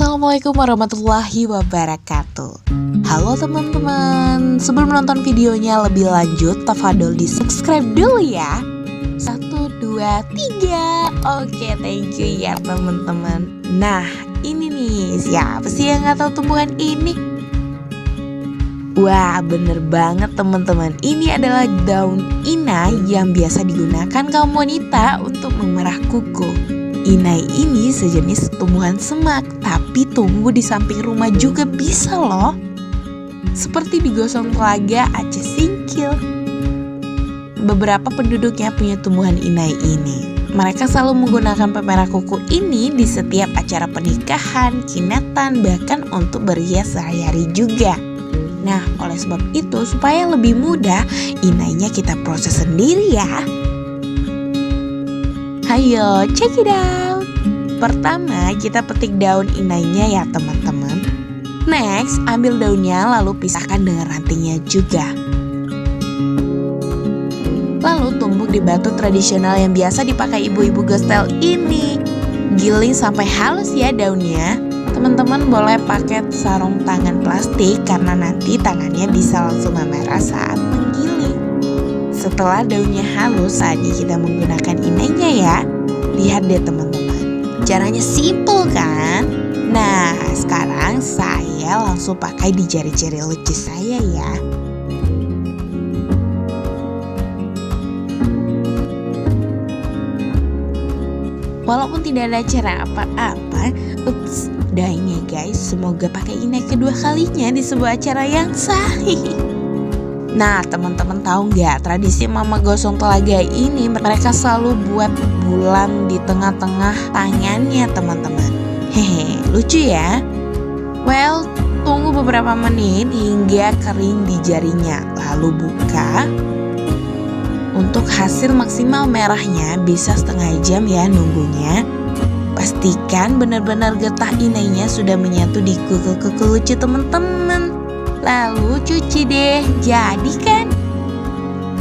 Assalamualaikum warahmatullahi wabarakatuh. Halo teman-teman, sebelum nonton videonya lebih lanjut, tafadhol di subscribe dulu ya. 1, 2, 3. Oke, thank you ya teman-teman. Nah, ini nih, siapa sih yang gak tahu tumbuhan ini? Wah, bener banget teman-teman. Ini adalah daun inai yang biasa digunakan kaum wanita untuk memerah kuku. Inai ini sejenis tumbuhan semak, tapi tumbuh di samping rumah juga bisa loh. Seperti di Gosong Telaga, Aceh Singkil. Beberapa penduduknya punya tumbuhan inai ini. Mereka selalu menggunakan pemerah kuku ini di setiap acara pernikahan, kinatan, bahkan untuk berhias sehari-hari juga. Nah, oleh sebab itu, supaya lebih mudah, inainya kita proses sendiri ya. Ayo, check it out. Pertama, kita petik daun inainya ya teman-teman. Next, ambil daunnya lalu pisahkan dengan rantingnya juga. Lalu tumbuk di batu tradisional yang biasa dipakai ibu-ibu gostel ini. Giling sampai halus ya daunnya. Teman-teman boleh pakai sarung tangan plastik karena nanti tangannya bisa langsung memerah saat menggiling. Setelah daunnya halus, saatnya kita menggunakan inainya ya. Lihat deh teman-teman, caranya simple kan? Nah, sekarang saya langsung pakai di jari-jari lucu saya ya. Walaupun tidak ada cara apa-apa, doain ya guys, semoga pakai inai kedua kalinya di sebuah acara yang sahih. Nah, teman-teman tahu nggak, tradisi Mama Gosong Telaga ini mereka selalu buat bulan di tengah-tengah tangannya teman-teman. Hehe, lucu ya. Well, tunggu beberapa menit hingga kering di jarinya, lalu buka. Untuk hasil maksimal merahnya bisa setengah jam ya nunggunya. Pastikan benar-benar getah inainya sudah menyatu di kuku-kuku lucu teman-teman. Lalu cuci deh, jadi kan?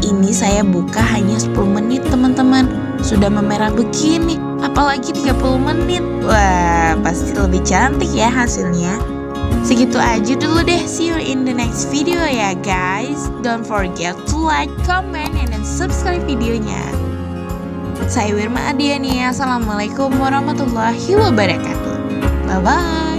Ini saya buka hanya 10 menit teman-teman. Sudah memerah begini, apalagi 30 menit. Wah, pasti lebih cantik ya hasilnya. Segitu aja dulu deh, see you in the next video ya guys. Don't forget to like, comment, and then subscribe videonya. Saya Wirma Adiani, assalamualaikum warahmatullahi wabarakatuh. Bye-bye.